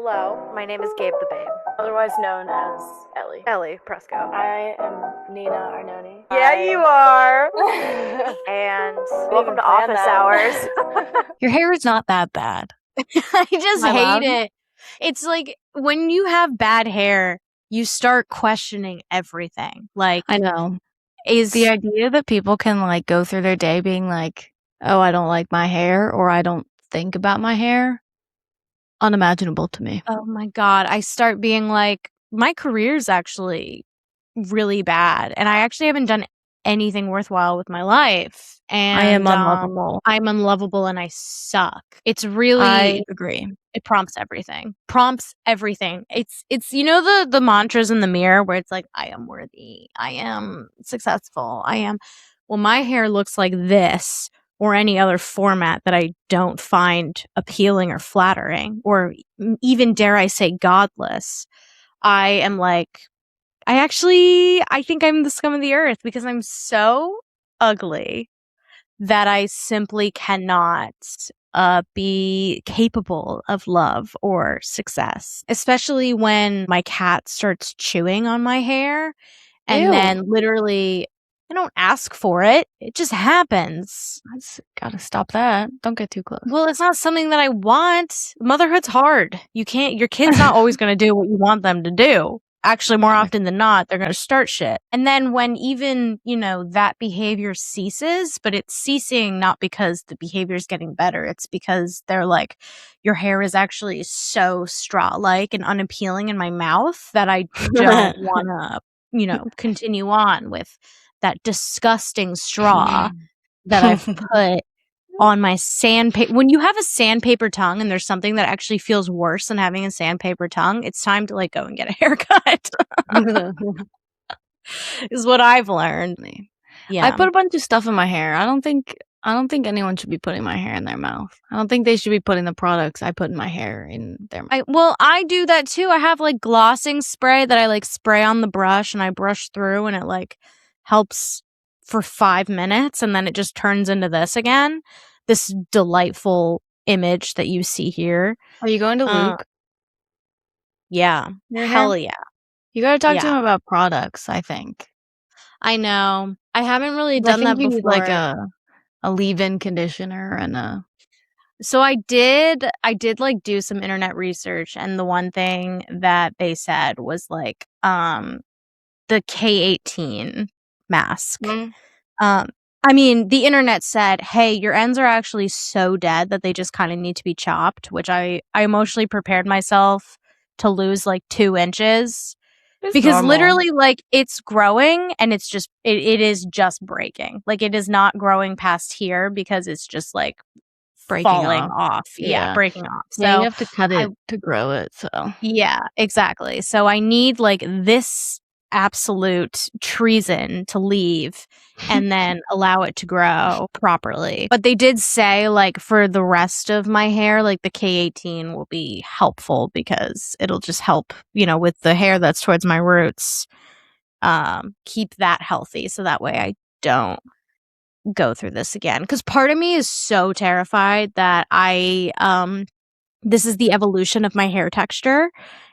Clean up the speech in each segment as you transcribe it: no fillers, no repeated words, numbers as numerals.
Hello, my name is Gabe the Babe. Otherwise known as Ellie. Ellie Presco. I am Nina Arnone. Yeah, you are. And welcome to Office Hours. Your hair is not that bad. I just hate it. It's like when you have bad hair, you start questioning everything. Like, I know. Is the idea that people can like go through their day being like, oh, I don't like my hair, or I don't think about my hair, unimaginable to me. Oh my God. I start being like, my career's actually really bad. And I actually haven't done anything worthwhile with my life. And I am unlovable. I'm unlovable and I suck. It's really, I agree. It prompts everything. It's you know the mantras in the mirror where it's like, I am worthy, I am successful, well, my hair looks like this or any other format that I don't find appealing or flattering, or even, dare I say, godless. I am like, I think I'm the scum of the earth because I'm so ugly that I simply cannot be capable of love or success, especially when my cat starts chewing on my hair. And Ew. Then literally, I don't ask for it. It just happens. Gotta stop that. Don't get too close. Well, it's not something that I want. Motherhood's hard. Your kid's not always going to do what you want them to do. Actually, more often than not, they're going to start shit. And then when even, that behavior ceases, but it's ceasing not because the behavior is getting better. It's because they're like, your hair is actually so straw-like and unappealing in my mouth that I don't want to, continue on with that disgusting straw that I've put on my sandpaper. When you have a sandpaper tongue and there's something that actually feels worse than having a sandpaper tongue, it's time to go and get a haircut. Is what I've learned. Yeah. I put a bunch of stuff in my hair. I don't think anyone should be putting my hair in their mouth. I don't think they should be putting the products I put in my hair in their mouth. I do that too. I have glossing spray that I spray on the brush and I brush through and it helps for 5 minutes and then it just turns into this again. This delightful image that you see here. Are you going to Luke? Yeah. Hell yeah. You gotta talk to him about products, I think. I know. I haven't really done that before. You need a leave-in conditioner and a... So I did do some internet research, and the one thing that they said was the K18 mask. I mean, the internet said, hey, your ends are actually so dead that they just kind of need to be chopped, which I emotionally prepared myself to lose 2 inches. It's because normal. Literally it's growing and it's just it is just breaking. It is not growing past here because it's just breaking falling off. Yeah, breaking off. So you have to cut it to grow it. So yeah, exactly. So I need this absolute treason to leave and then allow it to grow properly. But they did say for the rest of my hair, the K18 will be helpful because it'll just help, with the hair that's towards my roots, keep that healthy. So that way I don't go through this again. Because part of me is so terrified that this is the evolution of my hair texture.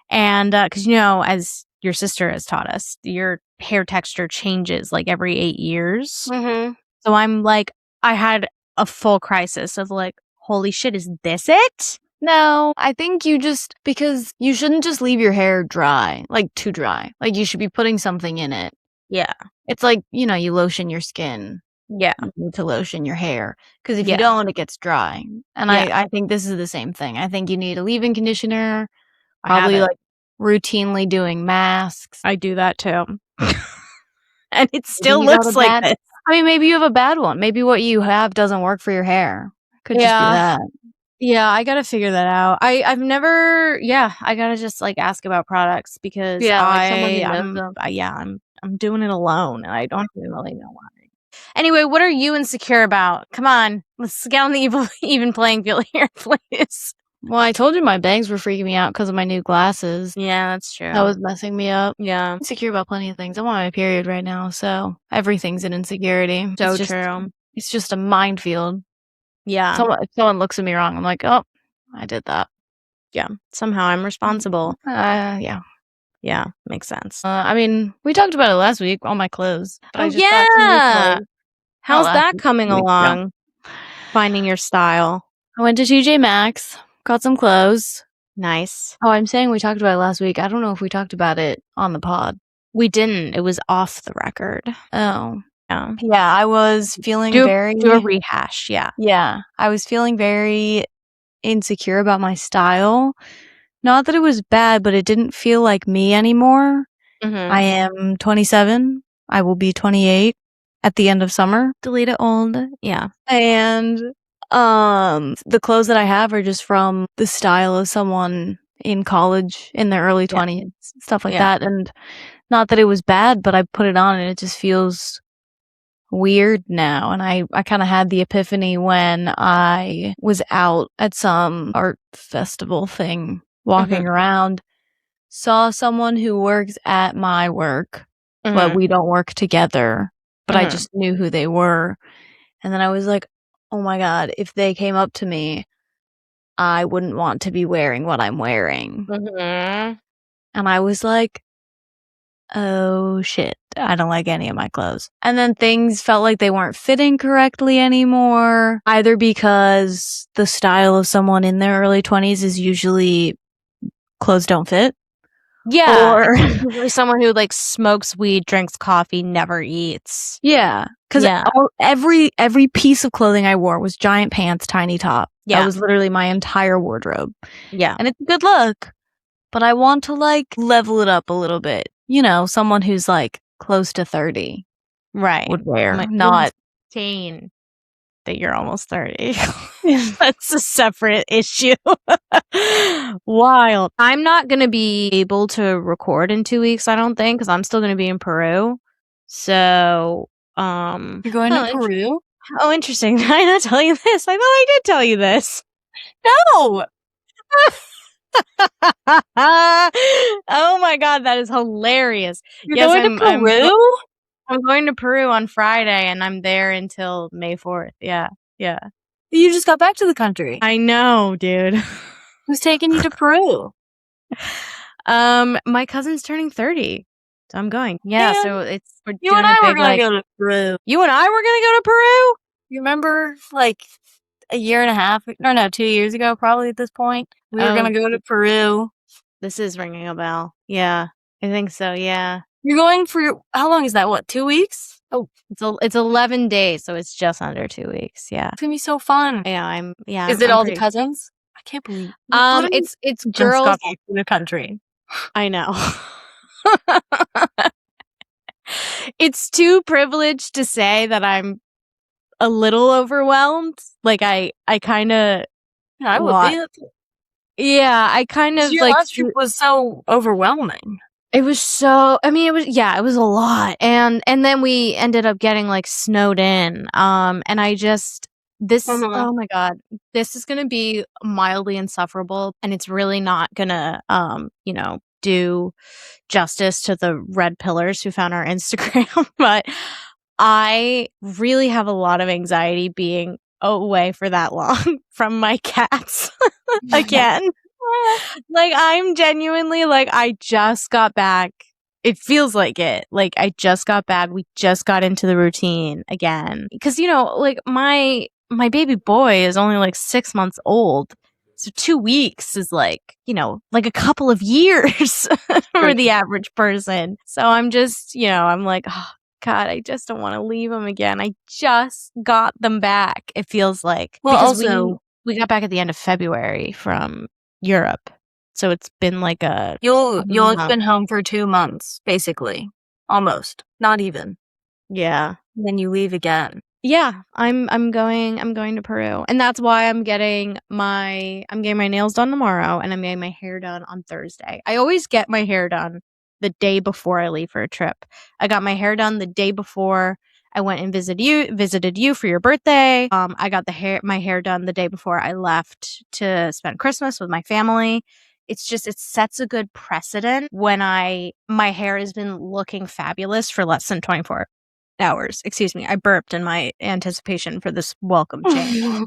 And because, as your sister has taught us, your hair texture changes every 8 years. Mm-hmm. So I'm I had a full crisis of holy shit, is this it? No, I think because you shouldn't just leave your hair dry, too dry. You should be putting something in it. Yeah. It's you lotion your skin. Yeah. You need to lotion your hair. Because if you don't, it gets dry. And I think this is the same thing. I think you need a leave-in conditioner. Probably routinely doing masks. I do that too. And it still looks like this. I mean, maybe you have a bad one. Maybe what you have doesn't work for your hair. Could just be that. Yeah, I gotta figure that out. I've never. Yeah, I gotta just ask about products because I'm doing it alone and I don't even really know why. Anyway, what are you insecure about? Come on, let's get on the even playing field here, please. Well, I told you my bangs were freaking me out because of my new glasses. Yeah, that's true. That was messing me up. Yeah. I'm insecure about plenty of things. I'm on my period right now, so everything's an insecurity. So true. It's just a minefield. Yeah. If someone looks at me wrong, I'm like, oh, I did that. somehow I'm responsible. Yeah. Yeah, makes sense. I mean, we talked about it last week, all my clothes. But I just got some new clothes. How's last that week, coming 2 weeks ago. along? Finding your style. I went to TJ Maxx, got some clothes. Nice. Oh, I'm saying we talked about it last week. I don't know if we talked about it on the pod. We didn't. It was off the record. Oh. Yeah. Yeah, I was feeling Do a rehash, yeah. Yeah, I was feeling very insecure about my style. Not that it was bad, but it didn't feel like me anymore. Mm-hmm. I am 27. I will be 28 at the end of summer. Delete it old. Yeah. And the clothes that I have are just from the style of someone in college in their early 20s, stuff like that. And not that it was bad, but I put it on and it just feels weird now. And I kind of had the epiphany when I was out at some art festival thing, walking around, saw someone who works at my work, but we don't work together, but I just knew who they were. And then I was like, oh my God, if they came up to me, I wouldn't want to be wearing what I'm wearing. And I was like, oh shit, I don't like any of my clothes. And then things felt like they weren't fitting correctly anymore, either because the style of someone in their early 20s is usually clothes don't fit. Yeah. Or usually someone who like smokes weed, drinks coffee, never eats. Yeah. Because every piece of clothing I wore was giant pants, tiny top. Yeah. That was literally my entire wardrobe. Yeah. And it's a good look, but I want to like level it up a little bit. You know, someone who's like close to 30 would wear, not insane that you're almost 30. That's a separate issue. Wild. I'm not going to be able to record in 2 weeks, I don't think, because I'm still going to be in Peru. So, You're going to Peru? Oh, interesting. Did I not tell you this? I thought I did tell you this. No! Oh my God, that is hilarious. You're going to Peru? I'm going to Peru on Friday, and I'm there until May 4th. Yeah. You just got back to the country. I know, dude. Who's taking you to Peru? My cousin's turning 30, so I'm going. Yeah, Man, so we're you doing and I a were big, going to go to Peru. You and I were gonna go to Peru? You remember, like, a year and a half, no, 2 years ago, probably at this point, we were going to go to Peru. This is ringing a bell. Yeah, I think so. Yeah. You're going for, how long is that? What, 2 weeks? Oh, it's 11 days, so it's just under 2 weeks. Yeah. It's going to be so fun. Yeah, Is it all the cousins? I can't believe. It's just girls. got back to the country. I know. It's too privileged to say that I'm a little overwhelmed. Like I kind of. Yeah, I would be. Yeah, I kind of your like. last trip was so overwhelming. It was so. I mean, it was a lot, and then we ended up getting like snowed in. And I just oh my God, this is gonna be mildly insufferable, and it's really not gonna do justice to the red pillars who found our Instagram. But I really have a lot of anxiety being away for that long from my cats again. Like, I'm genuinely like, I just got back. It feels like it. Like, I just got back. We just got into the routine again. Because, like, my baby boy is only like 6 months old. So 2 weeks is like, like a couple of years for the average person. So I'm just, I'm like, oh, God, I just don't want to leave them again. I just got them back. It feels like. Well, because also, we got back at the end of February from Europe. So it's been like you'll have been home for 2 months, basically. Almost. Not even. Yeah. Then you leave again. Yeah, I'm going to Peru. And that's why I'm getting my nails done tomorrow, and I'm getting my hair done on Thursday. I always get my hair done the day before I leave for a trip. I got my hair done the day before I went and visited you for your birthday. I got my hair done the day before I left to spend Christmas with my family. It's just, it sets a good precedent when my hair has been looking fabulous for less than 24 hours. Excuse me. I burped in my anticipation for this welcome change.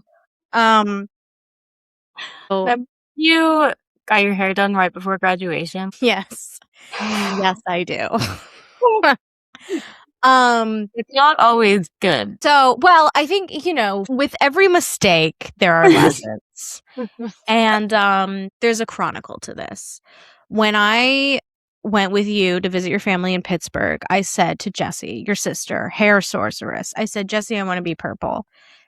You got your hair done right before graduation? Yes. Yes, I do. It's not always good. So, well, I think, with every mistake, there are lessons. And there's a chronicle to this. When I went with you to visit your family in Pittsburgh, I said to Jessie, your sister, hair sorceress, I said, Jessie, I want to be purple.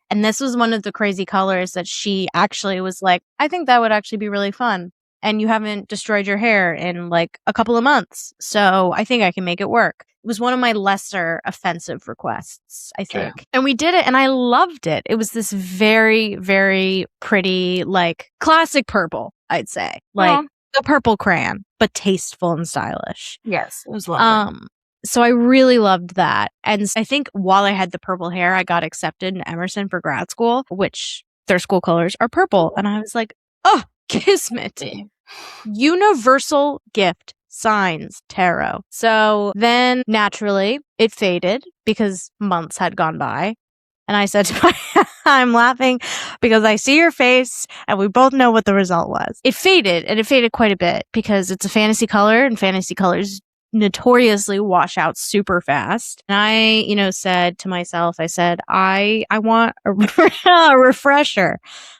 And this was one of the crazy colors that she actually was like, I think that would actually be really fun. And you haven't destroyed your hair in like a couple of months. So I think I can make it work. It was one of my lesser offensive requests, I think. True. And we did it and I loved it. It was this very, very pretty, like classic purple, I'd say. Like the purple crayon, but tasteful and stylish. Yes, it was lovely. So I really loved that. And I think while I had the purple hair, I got accepted in Emerson for grad school, which their school colors are purple. And I was like, oh, kismet. Universal gift signs tarot. So then naturally it faded because months had gone by. And I said to I'm laughing because I see your face and we both know what the result was. It faded, and it faded quite a bit because it's a fantasy color and fantasy colors notoriously wash out super fast. And I, said to myself, I want a refresher.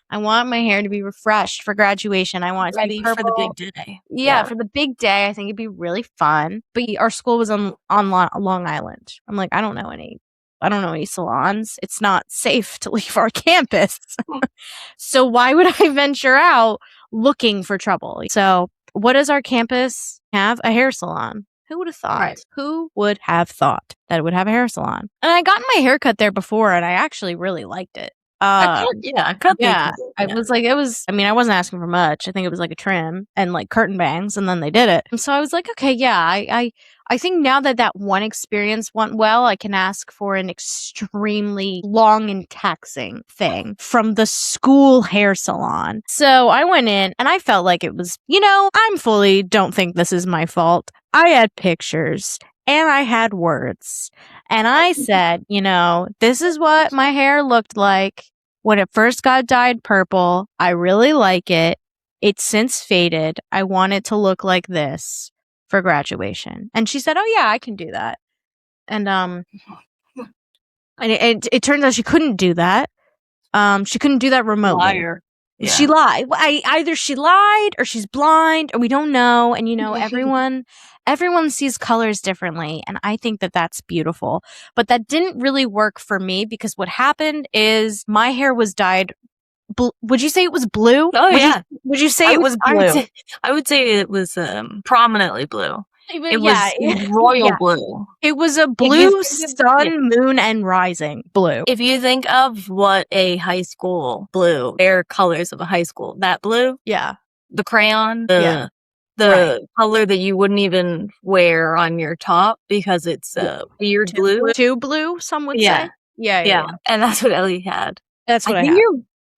I want my hair to be refreshed for graduation. I want it to be purple. For the big day. Yeah, for the big day. I think it'd be really fun. But our school was on Long Island. I'm like, I don't know any salons. It's not safe to leave our campus. So why would I venture out looking for trouble? So what does our campus have? A hair salon. Who would have thought? Right. Who would have thought that it would have a hair salon? And I got my hair cut there before, and I actually really liked it. I cut. Yeah, I wasn't asking for much. I think it was like a trim and like curtain bangs, and then they did it. And so I was like, okay, yeah, I think now that one experience went well, I can ask for an extremely long and taxing thing from the school hair salon. So I went in and I felt like it was, don't think this is my fault. I had pictures and I had words. And I said, this is what my hair looked like when it first got dyed purple. I really like it. It's since faded. I want it to look like this for graduation. And she said, oh yeah, I can do that. And it turns out she couldn't do that. She couldn't do that remotely. Liar. Yeah. She lied. Either she lied or she's blind or we don't know. And everyone sees colors differently. And I think that that's beautiful. But that didn't really work for me because what happened is my hair was dyed. Would you say it was blue? Oh, yeah. Would you say it was blue? I would say it was prominently blue. It was royal blue. It was a blue sun, moon, and rising blue. If you think of what a high school blue, their colors of a high school, that blue, the crayon, the color that you wouldn't even wear on your top because it's weird blue. Too blue, some would say. Yeah. And that's what Ellie had. That's what I had.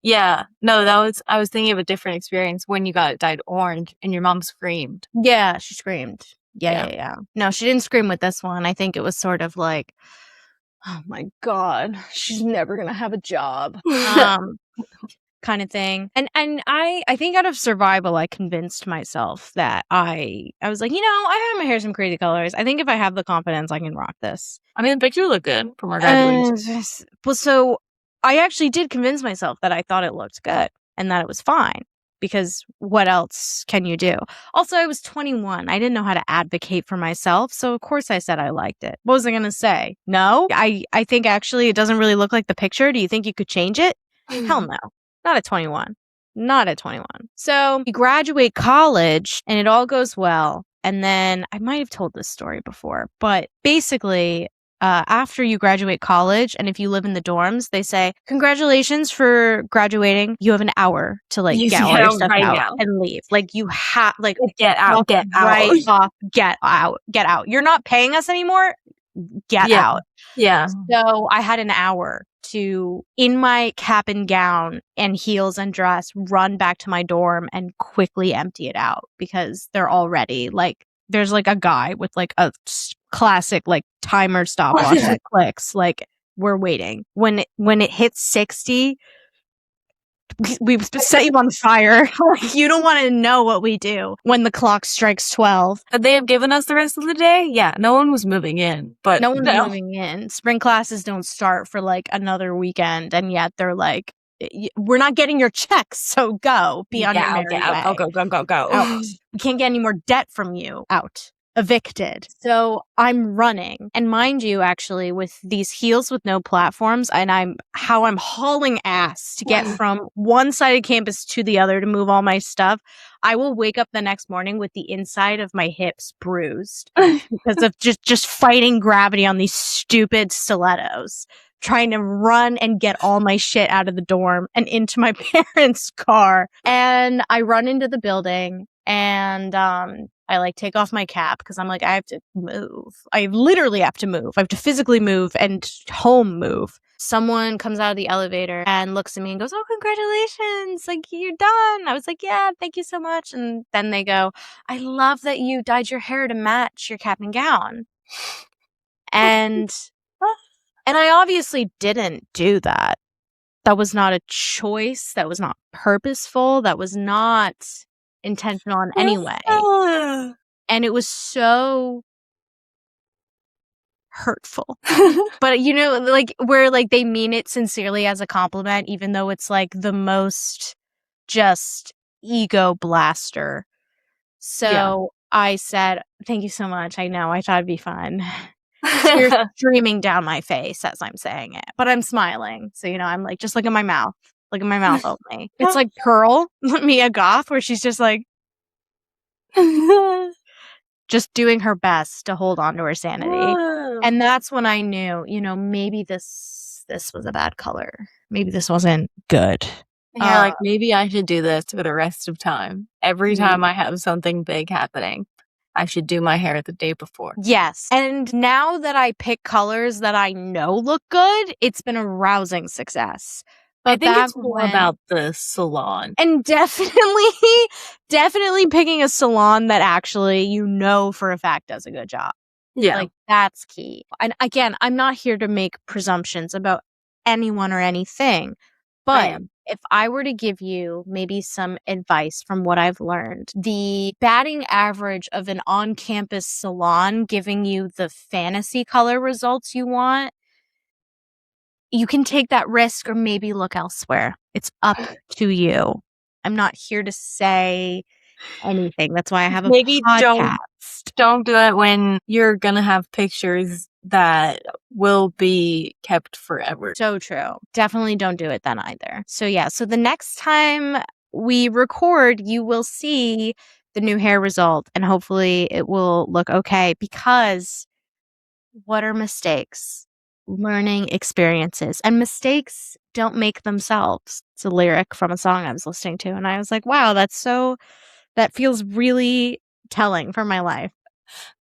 Yeah. No, I was thinking of a different experience when you got it dyed orange and your mom screamed. Yeah, she screamed. Yeah. No, she didn't scream with this one. I think it was sort of like, oh my God, she's never going to have a job. Kind of thing. And I think out of survival, I convinced myself that I was like, I have my hair some crazy colors. I think if I have the confidence, I can rock this. I mean, the picture looked good from our graduation. Well, so I actually did convince myself that I thought it looked good and that it was fine. Because what else can you do? Also, I was 21. I didn't know how to advocate for myself. So, of course, I said I liked it. What was I going to say? No? I think actually it doesn't really look like the picture. Do you think you could change it? Hell no. Not at 21. Not at 21. So, you graduate college and it all goes well. And then I might have told this story before, but basically, after you graduate college, and if you live in the dorms, they say, congratulations for graduating. You have an hour to get all your stuff out and leave. Like you have get out. Right off, get out. You're not paying us anymore. Get out. Yeah. So I had an hour to, in my cap and gown and heels and dress, run back to my dorm and quickly empty it out because they're already there's a guy with a classic timer stopwatch that clicks. We're waiting. When it hits 60, we set you on fire. Like, you don't want to know what we do when the clock strikes 12. Could they have given us the rest of the day? Yeah, no one was moving in, but no one's moving in. Spring classes don't start for like another weekend, and yet they're like, we're not getting your checks, so go. Be on your merry way. Out. Go. Out. We can't get any more debt from you. Out. Evicted. So I'm running. And mind you, actually, with these heels with no platforms, and I'm hauling ass to get from one side of campus to the other to move all my stuff. I will wake up the next morning with the inside of my hips bruised because of just fighting gravity on these stupid stilettos, trying to run and get all my shit out of the dorm and into my parents' car. And I run into the building, and I like take off my cap because I'm like, I have to move. I literally have to move. I have to physically move and home move. Someone comes out of the elevator and looks at me and goes, "Oh, congratulations. Like, you're done." I was like, "Yeah, thank you so much." And then they go, "I love that you dyed your hair to match your cap and gown." And I obviously didn't do that. That was not a choice. That was not purposeful. That was not intentional in any way. And it was so hurtful. But you know, like, where like they mean it sincerely as a compliment, even though it's like the most just ego blaster. So I said, "Thank you so much. I know. I thought it'd be fun." Tears streaming down my face as I'm saying it, but I'm smiling. So, you know, I'm like, just look at my mouth. Look at my mouth only. It's like Pearl, Mia Goth, where she's just like, just doing her best to hold on to her sanity. And that's when I knew, you know, maybe this was a bad color. Maybe this wasn't good. Yeah, like, maybe I should do this for the rest of time. Every time I have something big happening, I should do my hair the day before. Yes. And now that I pick colors that I know look good, it's been a rousing success. But I think it's more about the salon. And definitely picking a salon that actually you know for a fact does a good job. Yeah. Like, that's key. And again, I'm not here to make presumptions about anyone or anything. But if I were to give you maybe some advice from what I've learned, the batting average of an on-campus salon giving you the fantasy color results you want, you can take that risk or maybe look elsewhere. It's up to you. I'm not here to say anything. That's why I have a podcast. Don't do it when you're going to have pictures that will be kept forever. So true. Definitely don't do it then either. So yeah, so the next time we record, you will see the new hair result and hopefully it will look okay, because what are mistakes? Learning experiences, and mistakes don't make themselves. It's a lyric from a song I was listening to, and I was like, wow, that feels really telling for my life.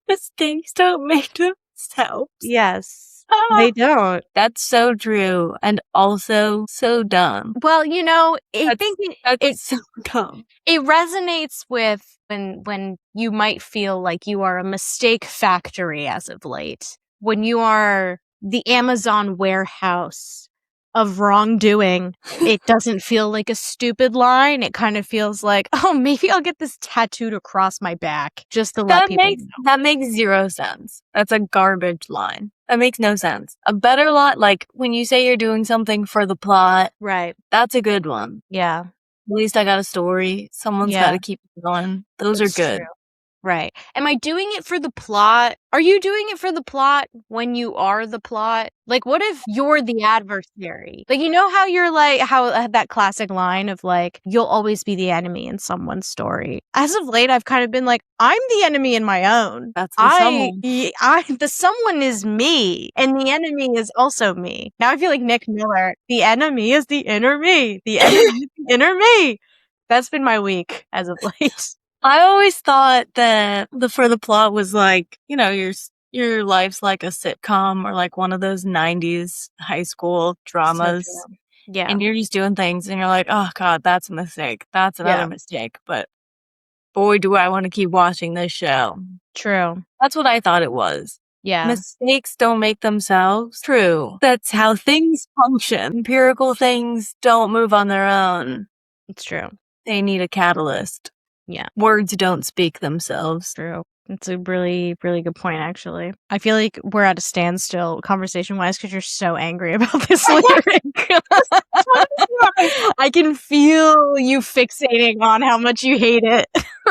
Mistakes don't make themselves. Yes, they don't. That's so true, and also so dumb. Well, you know, I think it's so dumb. It resonates with when you might feel like you are a mistake factory as of late. When you are the Amazon warehouse of wrongdoing, it doesn't feel like a stupid line. It kind of feels like, oh, maybe I'll get this tattooed across my back just to let people know. That makes zero sense. That's a garbage line. That makes no sense. A better line, like when you say you're doing something for the plot, right? That's a good one. Yeah. At least I got a story. Someone's got to keep it going. Those are good. True. Right. Am I doing it for the plot? Are you doing it for the plot when you are the plot? Like, what if you're the adversary? Like, you know how you're like, how that classic line of like, you'll always be the enemy in someone's story. As of late, I've kind of been like, I'm the enemy in my own. That's the someone. The someone is me, and the enemy is also me. Now I feel like Nick Miller. The enemy is the inner me. The enemy is the inner me. That's been my week as of late. I always thought that for the plot was like, you know, your life's like a sitcom or like one of those 90s high school dramas. So yeah. And you're just doing things and you're like, oh God, that's a mistake. That's another mistake. But boy, do I want to keep watching this show. True. That's what I thought it was. Yeah. Mistakes don't make themselves true. That's how things function. Empirical things don't move on their own. It's true. They need a catalyst. Yeah. Words don't speak themselves. True. It's a really, really good point, actually. I feel like we're at a standstill conversation-wise because you're so angry about this lyric. I can feel you fixating on how much you hate it.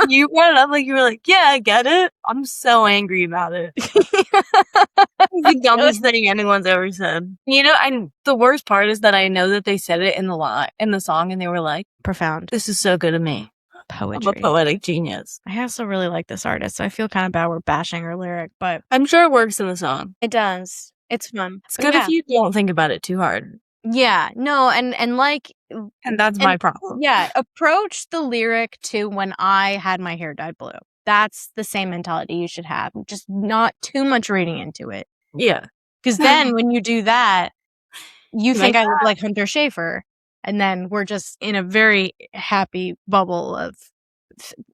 You brought it up like you were like, yeah, I get it. I'm so angry about it. It's the dumbest thing anyone's ever said. You know, and the worst part is that I know that they said it in the song, and they were like, profound. This is so good of me. Poetry. I'm a poetic genius. I also really like this artist, so I feel kind of bad we're bashing her lyric, but I'm sure it works in the song. it does. It's fun. It's good if you don't think about it too hard. Yeah, no, and like, and that's my problem. Yeah, approach the lyric to when I had my hair dyed blue. That's the same mentality you should have. Just not too much reading into it. Yeah. Because then when you do that, you think I look like Hunter Schafer. And then we're just in a very happy bubble of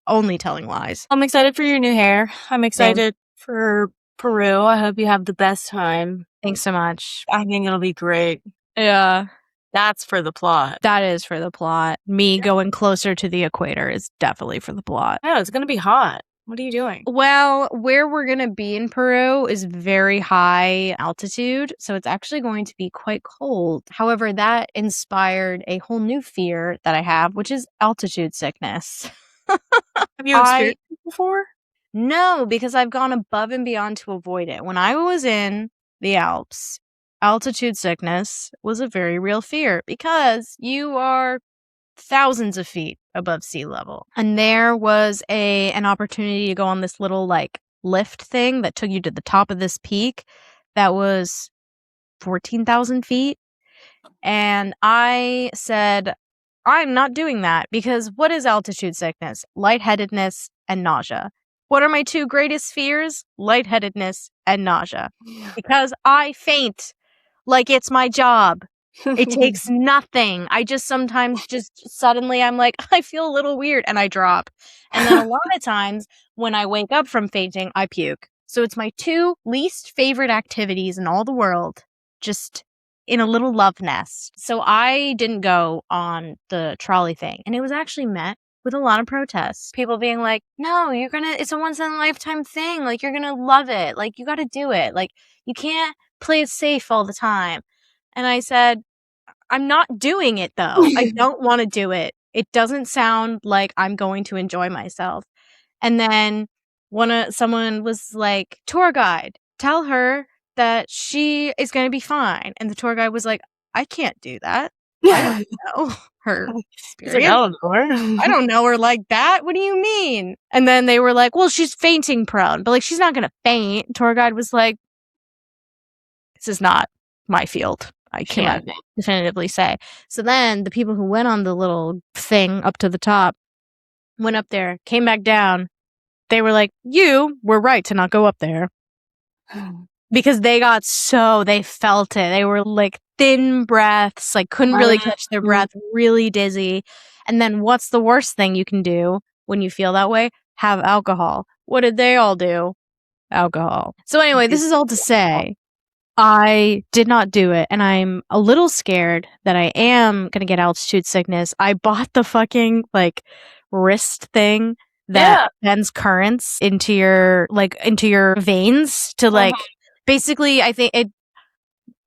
only telling lies. I'm excited for your new hair. I'm excited for Peru. I hope you have the best time. Thanks so much. I think it'll be great. Yeah. That's for the plot. That is for the plot. Me going closer to the equator is definitely for the plot. Oh, it's going to be hot. What are you doing? Well, where we're going to be in Peru is very high altitude, so it's actually going to be quite cold. However, that inspired a whole new fear that I have, which is altitude sickness. Have you experienced it before? No, because I've gone above and beyond to avoid it. When I was in the Alps, altitude sickness was a very real fear because you are thousands of feet above sea level. And there was an opportunity to go on this little like lift thing that took you to the top of this peak that was 14,000 feet. And I said, I'm not doing that because what is altitude sickness? Lightheadedness and nausea. What are my two greatest fears? Lightheadedness and nausea. Because I faint like it's my job. It takes nothing. I just sometimes suddenly I'm like, I feel a little weird and I drop. And then a lot of times when I wake up from fainting, I puke. So it's my two least favorite activities in all the world, just in a little love nest. So I didn't go on the trolley thing. And it was actually met with a lot of protests. People being like, no, it's a once in a lifetime thing. Like, you're gonna love it. Like, you gotta do it. Like, you can't play it safe all the time. And I said, I'm not doing it though. I don't want to do it. It doesn't sound like I'm going to enjoy myself. And then someone was like, tour guide, tell her that she is going to be fine. And the tour guide was like, I can't do that. I don't know her experience. I don't know her like that. What do you mean? And then they were like, well, she's fainting prone, but like, she's not going to faint. Tour guide was like, this is not my field. I can't definitively say. So then the people who went on the little thing up to the top went up there, came back down. They were like, you were right to not go up there. Because they felt it. They were like thin breaths, like couldn't really catch their breath, really dizzy. And then what's the worst thing you can do when you feel that way? Have alcohol. What did they all do? Alcohol. So anyway, this is all to say, I did not do it, and I'm a little scared that I am going to get altitude sickness. I bought the fucking, like, wrist thing that sends currents into your veins to, like, basically, I think I'm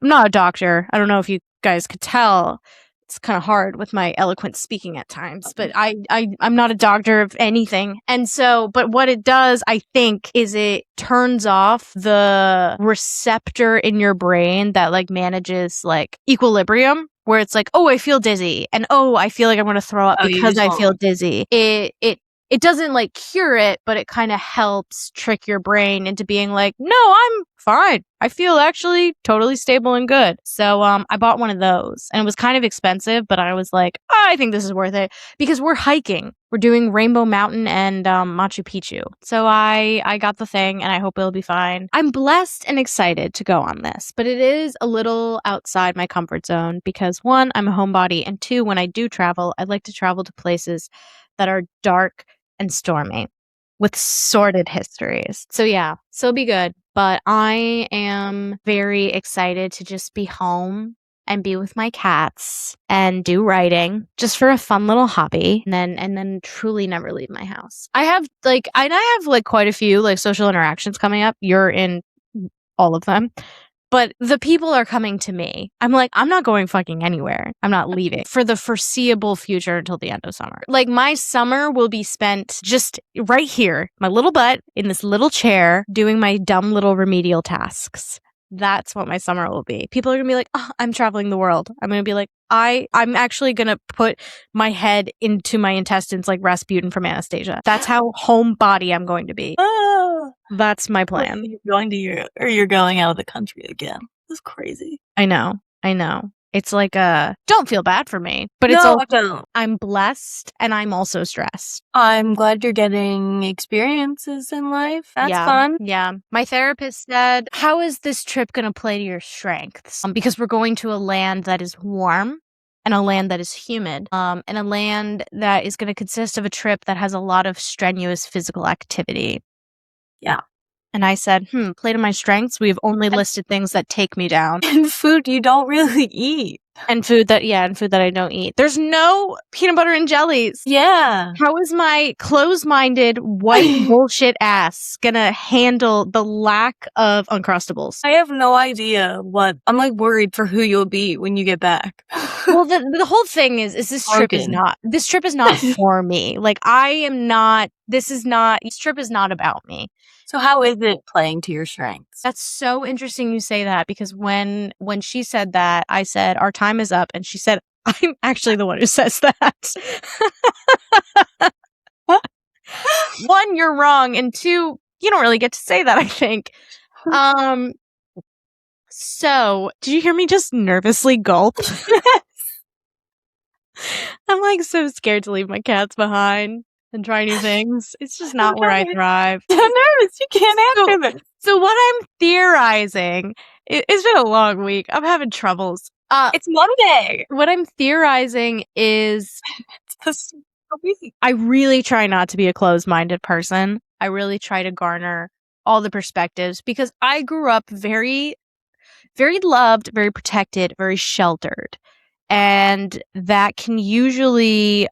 not a doctor. I don't know if you guys could tell. It's kind of hard with my eloquent speaking at times, but I'm not a doctor of anything. And so, but what it does, I think, is it turns off the receptor in your brain that like manages like equilibrium, where it's like, oh, I feel dizzy, and oh, I feel like I'm going to throw up because I feel dizzy. It doesn't like cure it, but it kind of helps trick your brain into being like, no, I'm fine. I feel actually totally stable and good. So I bought one of those, and it was kind of expensive, but I was like, I think this is worth it because we're hiking. We're doing Rainbow Mountain and Machu Picchu. So I got the thing, and I hope it'll be fine. I'm blessed and excited to go on this, but it is a little outside my comfort zone because one, I'm a homebody, and two, when I do travel, I'd like to travel to places that are dark and stormy with sordid histories. So yeah, so be good. But I am very excited to just be home and be with my cats and do writing just for a fun little hobby and then truly never leave my house. I have quite a few like social interactions coming up. You're in all of them. But the people are coming to me. I'm like, I'm not going fucking anywhere. I'm not leaving for the foreseeable future until the end of summer. Like, my summer will be spent just right here, my little butt in this little chair, doing my dumb little remedial tasks. That's what my summer will be. People are going to be like, oh, I'm traveling the world. I'm going to be like, I'm actually going to put my head into my intestines like Rasputin from Anastasia. That's how homebody I'm going to be. That's my plan. You're going out of the country again. That's crazy. I know. It's like don't feel bad for me, but I'm blessed and I'm also stressed. I'm glad you're getting experiences in life. That's fun. Yeah. My therapist said, how is this trip going to play to your strengths? Because we're going to a land that is warm and a land that is humid, and a land that is going to consist of a trip that has a lot of strenuous physical activity. Yeah. And I said, play to my strengths. We've only listed things that take me down. And food you don't really eat. And food that I don't eat. There's no peanut butter and jellies. Yeah. How is my close-minded white bullshit ass gonna handle the lack of Uncrustables? I have no idea I'm like worried for who you'll be when you get back. Well, the whole thing is this trip is not for me. Like, this trip is not about me. So how is it playing to your strengths? That's so interesting you say that, because when she said that, I said, our time is up. And she said, I'm actually the one who says that. One, you're wrong. And two, you don't really get to say that, I think. So, did you hear me just nervously gulp? I'm like so scared to leave my cats behind and try new things. It's just not where I thrive. I'm nervous. You can't answer this. So what I'm theorizing, it's been a long week. I'm having troubles. It's Monday. What I'm theorizing is I really try not to be a closed-minded person. I really try to garner all the perspectives because I grew up very, very loved, very protected, very sheltered. And that can usually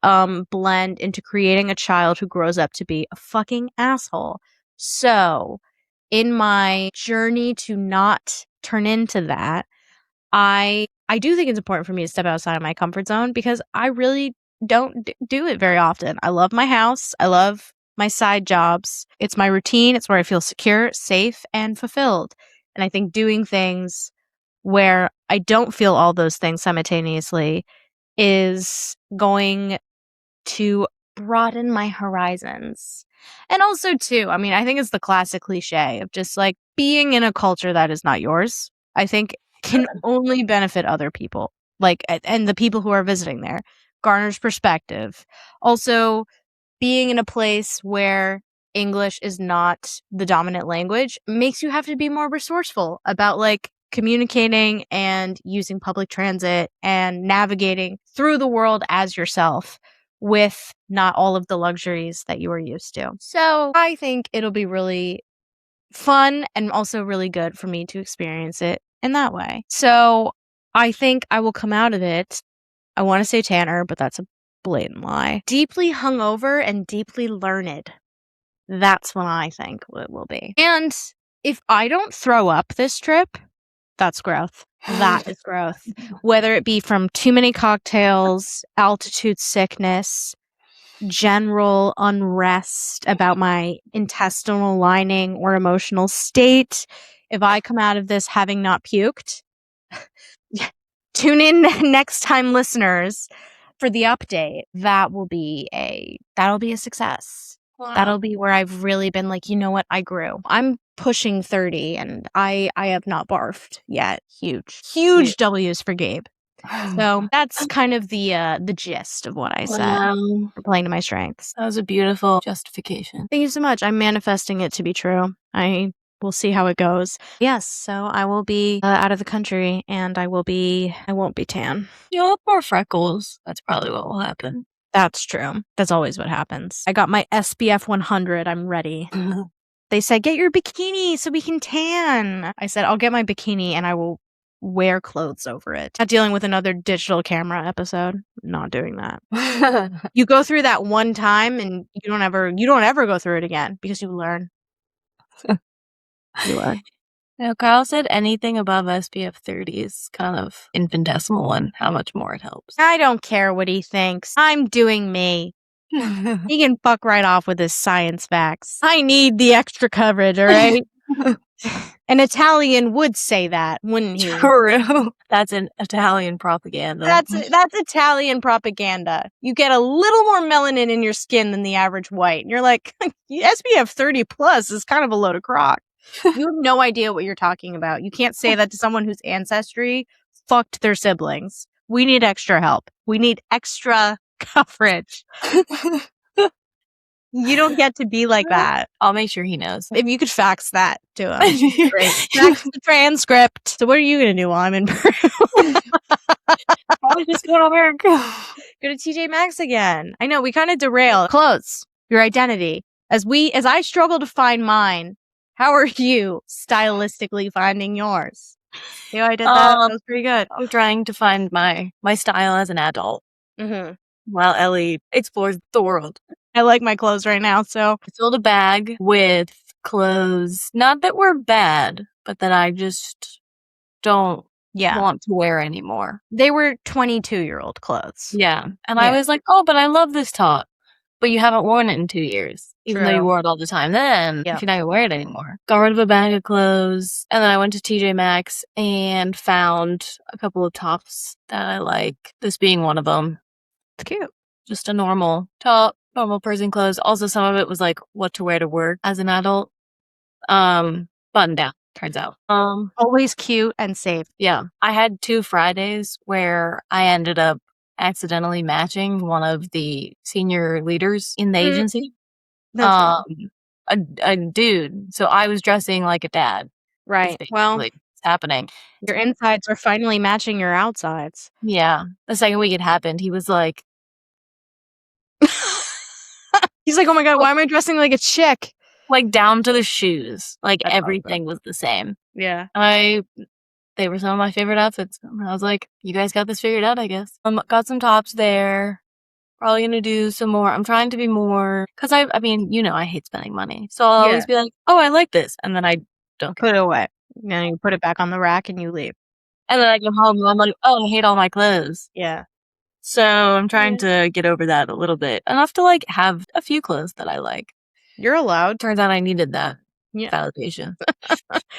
blend into creating a child who grows up to be a fucking asshole. So, in my journey to not turn into that, I do think it's important for me to step outside of my comfort zone because I really don't do it very often. I love my house. I love my side jobs. It's my routine. It's where I feel secure, safe, and fulfilled. And I think doing things where I don't feel all those things simultaneously is going to broaden my horizons. And also, too, I mean, I think it's the classic cliche of just like being in a culture that is not yours, I think can only benefit other people, like, and the people who are visiting there, garners perspective. Also, being in a place where English is not the dominant language makes you have to be more resourceful about like communicating and using public transit and navigating through the world as yourself with not all of the luxuries that you are used to. So I think it'll be really fun and also really good for me to experience it in that way. So I think I will come out of it. I want to say Tanner, but that's a blatant lie. Deeply hungover and deeply learned. That's what I think it will be. And if I don't throw up this trip, that's growth. That is growth. Whether it be from too many cocktails, altitude sickness, general unrest about my intestinal lining or emotional state. If I come out of this having not puked, tune in next time, listeners, for the update. That'll be a success. Wow. That'll be where I've really been like, you know what? I grew. I'm pushing 30 and I have not barfed yet. Huge W's for Gabe. So that's kind of the gist of what I said for playing to my strengths. That was a beautiful justification. Thank you so much. I'm manifesting it to be true. We'll see how it goes. Yes, so I will be out of the country and I won't be tan. You'll have more freckles. That's probably what will happen. That's true. That's always what happens. I got my SPF 100. I'm ready. They said, get your bikini so we can tan. I said, I'll get my bikini and I will wear clothes over it. Not dealing with another digital camera episode. Not doing that. You go through that one time and you don't ever go through it again because you learn. You learn. Now, Kyle said anything above SPF 30 is kind of infinitesimal one. How much more it helps. I don't care what he thinks. I'm doing me. He can fuck right off with his science facts. I need the extra coverage, all right? An Italian would say that, wouldn't he? True. That's an Italian propaganda. That's Italian propaganda. You get a little more melanin in your skin than the average white. And you're like, SPF 30 plus is kind of a load of crock. You have no idea what you're talking about. You can't say that to someone whose ancestry fucked their siblings. We need extra help. We need extra coverage. You don't get to be like that. I'll make sure he knows. If you could fax that to him. Great. Fax the transcript. So what are you going to do while I'm in Peru? I was just going to work. Go to TJ Maxx again. I know, we kind of derail. Clothes. Your identity. As I struggle to find mine, how are you stylistically finding yours? You know, I did that. That was pretty good. I'm trying to find my style as an adult. Mm-hmm. While Ellie explores the world. I like my clothes right now, so. I filled a bag with clothes, not that were bad, but that I just don't want to wear anymore. They were 22-year-old clothes. Yeah. And I was like, oh, but I love this top. But you haven't worn it in 2 years, even though you wore it all the time then. If you're not going to wear it anymore. Got rid of a bag of clothes. And then I went to TJ Maxx and found a couple of tops that I like. This being one of them. It's cute. Just a normal top, normal person clothes. Also, some of it was like what to wear to work as an adult. Button down, turns out. Always cute and safe. Yeah. I had 2 Fridays where I ended up accidentally matching one of the senior leaders in the agency. A dude. So I was dressing like a dad. Right. Well, it's happening. Your insides are finally matching your outsides. Yeah. The second week it happened, he was like, he's like, oh my God, why am I dressing like a chick? Like down to the shoes. Like everything was the same. Yeah. They were some of my favorite outfits. And I was like, you guys got this figured out, I guess. Got some tops there. Probably gonna do some more. I'm trying to be more, because I mean, you know, I hate spending money. So I'll always be like, oh, I like this. And then I don't put it away. Then you put it back on the rack and you leave. And then I come home and I'm like, oh, I hate all my clothes. Yeah. So I'm trying to get over that a little bit. Enough to like have a few clothes that I like. You're allowed. Turns out I needed that validation.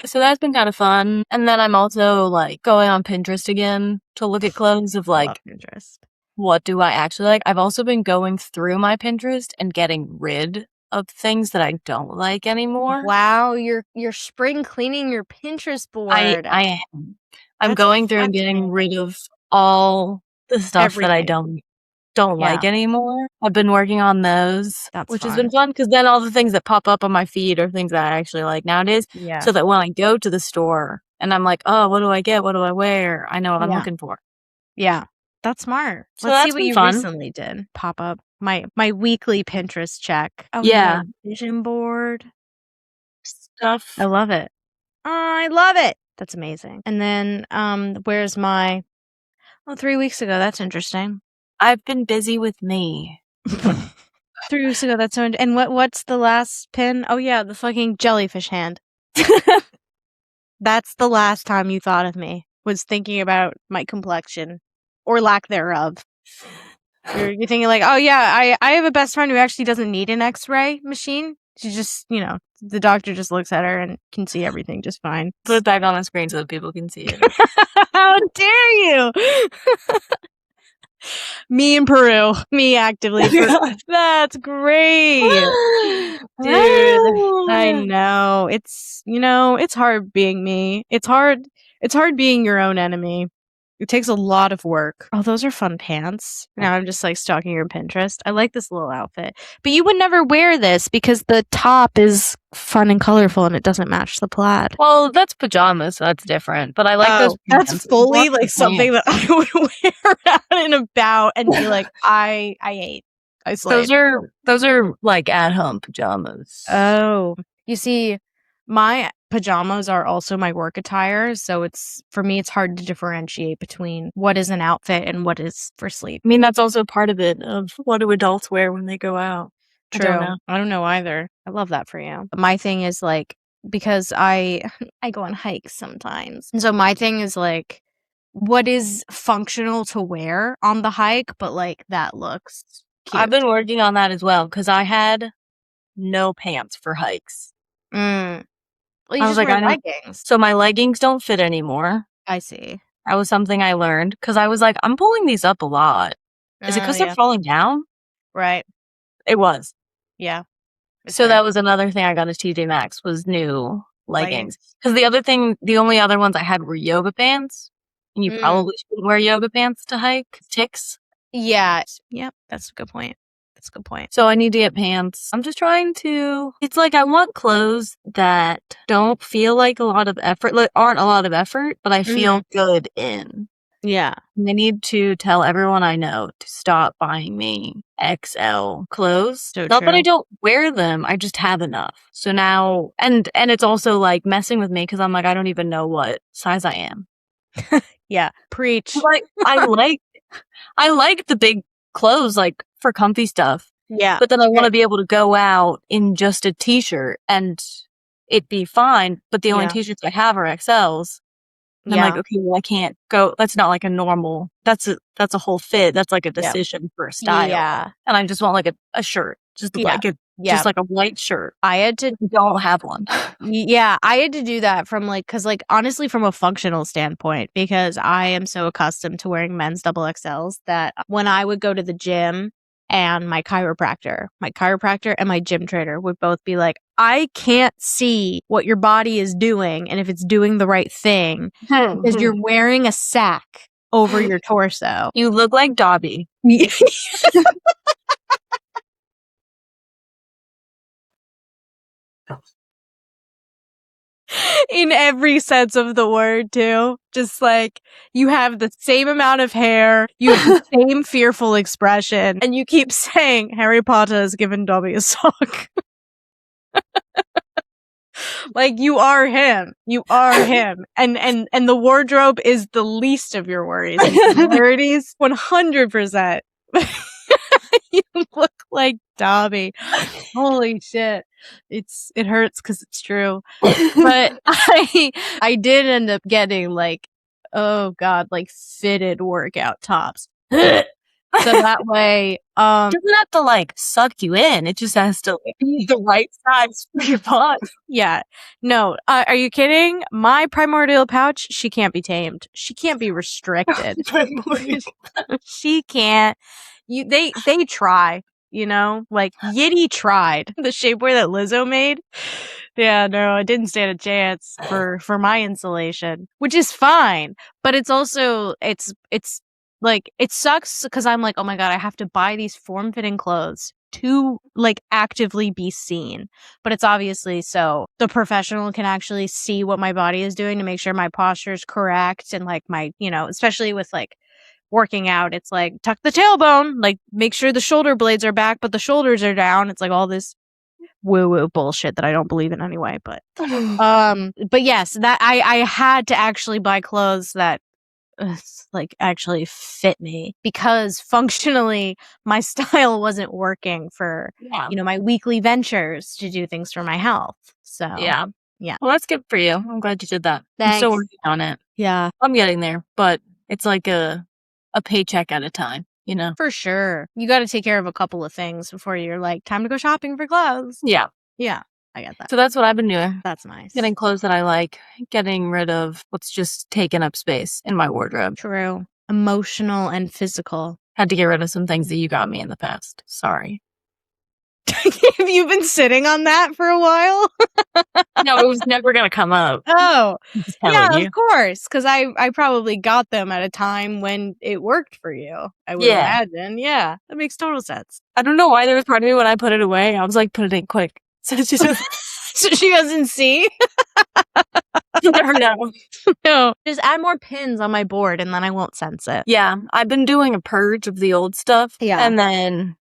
So that's been kind of fun. And then I'm also like going on Pinterest again to look at clothes of like, Pinterest. What do I actually like? I've also been going through my Pinterest and getting rid of things that I don't like anymore. Wow, you're spring cleaning your Pinterest board. I am. I'm going through and getting rid of all the stuff that I don't like anymore. I've been working on those, which has been fun because then all the things that pop up on my feed are things that I actually like nowadays. Yeah. So that when I go to the store and I'm like, oh, what do I get? What do I wear? I know what I'm looking for. Yeah. That's smart. So Let's see that's what you fun. recently did. Pop up my weekly Pinterest check. Oh, yeah. Vision board stuff. I love it. I love it. That's amazing. And then where's my 3 weeks ago. That's interesting. I've been busy with me. 3 weeks ago. That's so. And what's the last pin? Oh yeah, the fucking jellyfish hand. That's the last time you thought of me. Was thinking about my complexion. Or lack thereof. You're thinking like, oh yeah, I have a best friend who actually doesn't need an X-ray machine. She just, the doctor just looks at her and can see everything just fine. Put it back on the screen so that people can see it. How dare you? Me in Peru. Me actively. That's great. Dude, I know. It's hard being me. It's hard being your own enemy. It takes a lot of work. Oh, those are fun pants. Now I'm just like stalking your Pinterest. I like this little outfit. But you would never wear this because the top is fun and colorful and it doesn't match the plaid. Well, that's pajamas, so that's different. But I like those pants. That's fully like something that I would wear out and about and be like, I hate. I slay. Those are like at home pajamas. Oh. You see, my pajamas are also my work attire, so for me it's hard to differentiate between what is an outfit and what is for sleep. I mean, that's also part of it, of what do adults wear when they go out. True. I don't know either. I love that for you. My thing is like, because I go on hikes sometimes. And so my thing is like, what is functional to wear on the hike, but like that looks cute. I've been working on that as well, because I had no pants for hikes. Well, you I was just like, wear leggings. So my leggings don't fit anymore. I see. That was something I learned, because I was like, I'm pulling these up a lot. Is it because they're falling down? Right. It was. Yeah. So that was another thing I got at TJ Maxx was new leggings. Because the only other ones I had were yoga pants. And you probably shouldn't wear yoga pants to hike. Ticks. Yeah. Yep. That's a good point. So I need to get pants. I'm just trying to... It's like I want clothes that don't feel like a lot of effort, like aren't a lot of effort, but I feel good in. Yeah. And I need to tell everyone I know to stop buying me XL clothes. So Not that I true. don't wear them, I just have enough. So now, and it's also like messing with me because I'm like, I don't even know what size I am. Yeah. Preach. Like, I like the big clothes, like for comfy stuff. Yeah. But then I want to be able to go out in just a t-shirt and it be fine. But the only t-shirts I have are XLs. And I'm like, okay, well, I can't go. That's not like a normal. That's a whole fit. That's like a decision for a style. Yeah. And I just want like a shirt, just like a white shirt. I had to. I don't have one. Yeah, I had to do that from like, because like honestly, from a functional standpoint, because I am so accustomed to wearing men's double XLs that when I would go to the gym and my chiropractor and my gym trainer would both be like, I can't see what your body is doing and if it's doing the right thing because you're wearing a sack over your torso. You look like Dobby. In every sense of the word, too. Just like, you have the same amount of hair, you have the same fearful expression, and you keep saying, Harry Potter has given Dobby a sock. Like, you are him. You are him. And the wardrobe is the least of your worries. Insecurities, 100%. You look like Dobby. Holy shit. It hurts because it's true. But I did end up getting like, oh god, like fitted workout tops. So that way, It doesn't have to like suck you in. It just has to be the right size for your body. Yeah. No, are you kidding? My primordial pouch, she can't be tamed. She can't be restricted. She can't. They try, you know? Like, Yitty tried. The shapewear that Lizzo made. Yeah, no, I didn't stand a chance for my insulation, which is fine. But it's also, it's like, it sucks because I'm like, oh my god, I have to buy these form-fitting clothes to like actively be seen. But it's obviously so the professional can actually see what my body is doing to make sure my posture is correct and like my, you know, especially with like working out, it's like tuck the tailbone, like make sure the shoulder blades are back but the shoulders are down. It's like all this woo-woo bullshit that I don't believe in anyway. But yes, that I had to actually buy clothes that like actually fit me because functionally my style wasn't working for you know, my weekly ventures to do things for my health. So yeah. Well, that's good for you. I'm glad you did that. Thanks. I'm still working on it. Yeah, I'm getting there, but it's like a paycheck at a time, you know? for sure. You got to take care of a couple of things before you're like, time to go shopping for clothes. Yeah. I get that. So that's what I've been doing. That's nice. Getting clothes that I like, getting rid of what's just taking up space in my wardrobe. True. Emotional and physical. Had to get rid of some things that you got me in the past. Sorry. Have you been sitting on that for a while? No, it was never going to come up. Oh, yeah, you. of course. Because I probably got them at a time when it worked for you. I would imagine. Yeah, that makes total sense. I don't know why there was part of me when I put it away. I was like, put it in quick. So she doesn't, So she doesn't see? never know. No. Just add more pins on my board and then I won't sense it. Yeah, I've been doing a purge of the old stuff. Yeah. And then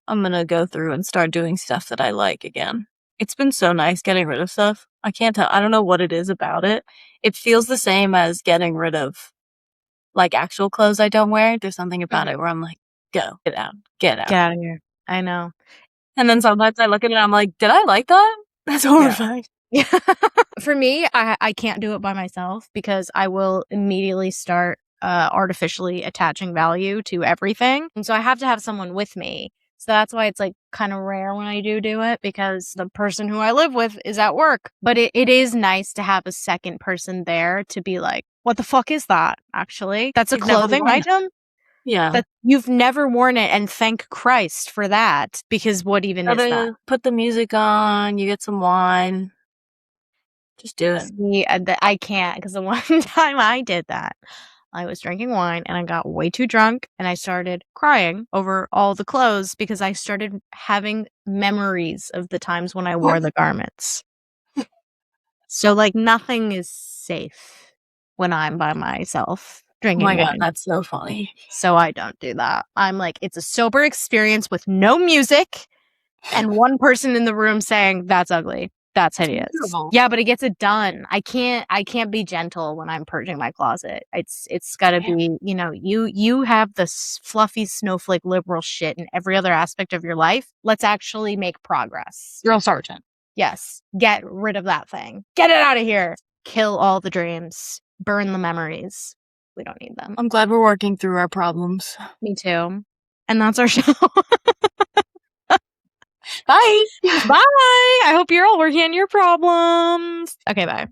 I'm going to go through and start doing stuff that I like again. It's been so nice getting rid of stuff. I can't tell. I don't know what it is about it. It feels the same as getting rid of like actual clothes I don't wear. There's something about it where I'm like, go, get out. Get out of here. I know. And then sometimes I look at it and I'm like, did I like that? That's horrifying. Yeah. For me, I can't do it by myself because I will immediately start artificially attaching value to everything. And so I have to have someone with me. So that's why it's like kind of rare when I do it because the person who I live with is at work. But it is nice to have a second person there to be like, what the fuck is that, actually? That's a clothing item? Yeah. That you've never worn it, and thank Christ for that, because what even is that? Put the music on, you get some wine. Just do it. See, I can't, because the one time I did that, I was drinking wine and I got way too drunk and I started crying over all the clothes because I started having memories of the times when I wore the garments. So, like, nothing is safe when I'm by myself drinking wine. Oh my God, that's so funny. So I don't do that. I'm like, it's a sober experience with no music and one person in the room saying, that's ugly. That's hideous. Yeah, but it gets it done. I can't be gentle when I'm purging my closet. It's gotta be, you know, you have this fluffy snowflake liberal shit in every other aspect of your life. Let's actually make progress. Drill sergeant. Yes. Get rid of that thing. Get it out of here. Kill all the dreams. Burn the memories. We don't need them. I'm glad we're working through our problems. Me too. And that's our show. Bye. Bye. I hope you're all working on your problems. Okay, bye.